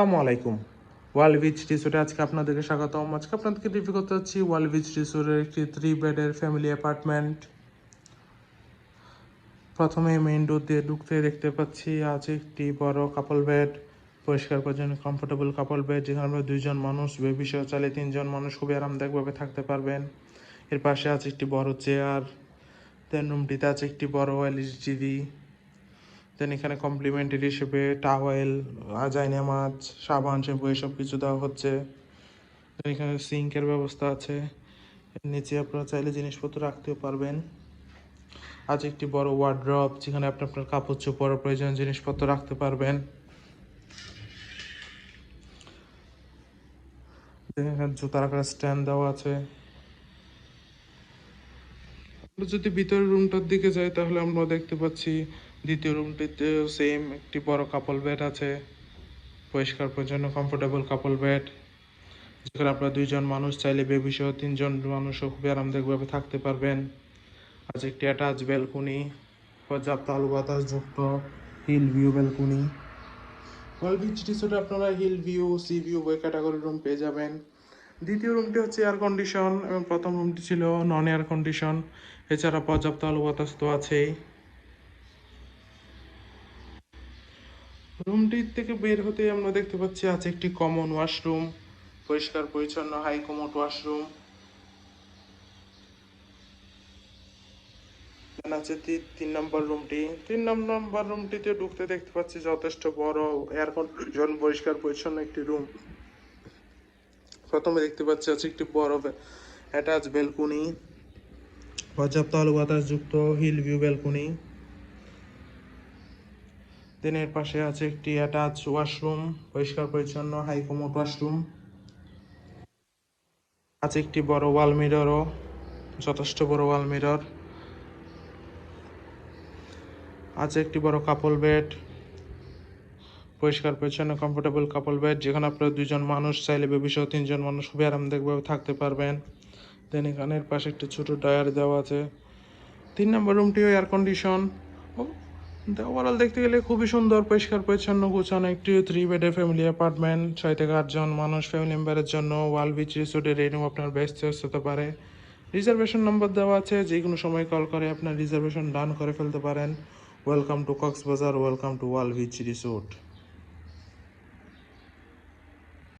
আসসালামু আলাইকুম। ওয়াল বিচ রিসোর্টে আজকে আপনাদেরকে স্বাগতম। আজকে আপনাদেরকে রিভিউ করতে যাচ্ছি ওয়াল বিচ রিসোর্টের একটি 3 বেডের ফ্যামিলি অ্যাপার্টমেন্ট। প্রথমে মেইন ডোর দিয়ে ঢুকতে দেখতে পাচ্ছি আছে একটি বড় কাপল বেড, পরিষ্কার পরিচ্ছন্ন কমফোর্টেবল কাপল বেড, যেখানে আমরা 2 জন মানুষ বেবি সহ চাইলে 3 জন মানুষ খুবই আরামদায়কভাবে থাকতে পারবেন। এর পাশে আছে একটি বড় চেয়ার। দেন রুমটিতে আছে একটি বড় এলইডি টিভি। দেন এখানে কমপ্লিমেন্টারি হিসেবে টাওয়েল, আজাইনা মাছ, সাবান, শ্যাম্পু এসব কিছু দেওয়া হচ্ছে। এখানে সিঙ্কের ব্যবস্থা আছে। এর নিচে আপনারা চাইলে জিনিসপত্র রাখতেও পারবেন। আজ একটি বড় ওয়ার্ড্রপ, যেখানে আপনি আপনার কাপড় চোপড় প্রয়োজনীয় জিনিসপত্র রাখতে পারবেন। এখানে জুতা রাখার স্ট্যান্ড দেওয়া আছে। আমরা যদি ভিতরের রুমটার দিকে যাই তাহলে আমরা দেখতে পাচ্ছি দ্বিতীয় রুমটিতে সেম একটি বড় কাপল বেড আছে, পরিষ্কার পরিচ্ছন্ন কমফোর্টেবল কাপল বেড, যেখানে আপনারা 2 জন মানুষ চাইলে বেবি সহ 3 জন মানুষও খুবই আরামদায়কভাবে থাকতে পারবেন। আছে একটি অ্যাটাচ ব্যালকনি, পর্যাপ্ত আলো বাতাস যুক্ত হিল ভিউ ব্যালকনি। ওয়াল বিচ রিসোর্টে আপনারা হিল ভিউ, সি ভিউ উভয় ক্যাটাগরি রুম পেয়ে যাবেন। দ্বিতীয় রুমটি হচ্ছে এয়ার কন্ডিশন এবং প্রথম রুমটি ছিল নন এয়ার কন্ডিশন। এছাড়া পর্যাপ্ত আলো বাতাস তো আছেই। রুমটির থেকে বের হতে আমরা দেখতে পাচ্ছি আছে একটি কমন ওয়াশরুম, পরিষ্কার পরিচ্ছন্ন হাই কমোড ওয়াশরুম। আছে 3 নম্বর রুমটি। 3 নম্বর রুমটিতে ঢুকতে দেখতে পাচ্ছি যথেষ্ট বড় এয়ার কন্ডিশন, পরিষ্কার পরিচ্ছন্ন একটি রুম। প্রথমে দেখতে পাচ্ছি আছে একটি বড় অ্যাটাচ ব্যালকনি, পর্যাপ্ত আলো বাতাস যুক্ত হিল ভিউ ব্যালকনি। দেন এর পাশে আছে একটি অ্যাটাচ ওয়াশরুম, পরিষ্কার পরিচ্ছন্ন হাই কমোড ওয়াশরুম। আছে একটি বড় ওয়াল মিররও, যথেষ্ট বড় ওয়াল মিরর। আছে একটি বড় কাপল বেড, পরিষ্কার পরিচ্ছন্ন কমফোর্টেবল কাপল বেড, যেখানে আপনারা 2 জন মানুষ চাইলে বেবি সহ 3 জন মানুষ খুবই আরামদায়কভাবে থাকতে পারবেন। দেন এখানের পাশে একটি ছোট ড্রয়ার দেওয়া আছে। 3 নম্বর রুমটিও এয়ার কন্ডিশন। ওভারঅল দেখতে গেলে খুবই সুন্দর, পরিষ্কার পরিচ্ছন্ন গোছানো একটি 3 বেডের ফ্যামিলি অ্যাপার্টমেন্ট। 6 থেকে 8 জন মানুষ ফ্যামিলি মেম্বারের জন্য ওয়াল বিচ রিসোর্টের এই রুম আপনার বেস্ট চয়েস হতে পারে। রিজার্ভেশন নম্বর দেওয়া আছে, যে কোনো সময় কল করে আপনার রিজার্ভেশন ডান করে ফেলতে পারেন। Welcome to Cox's Bazar, welcome to all beach resort.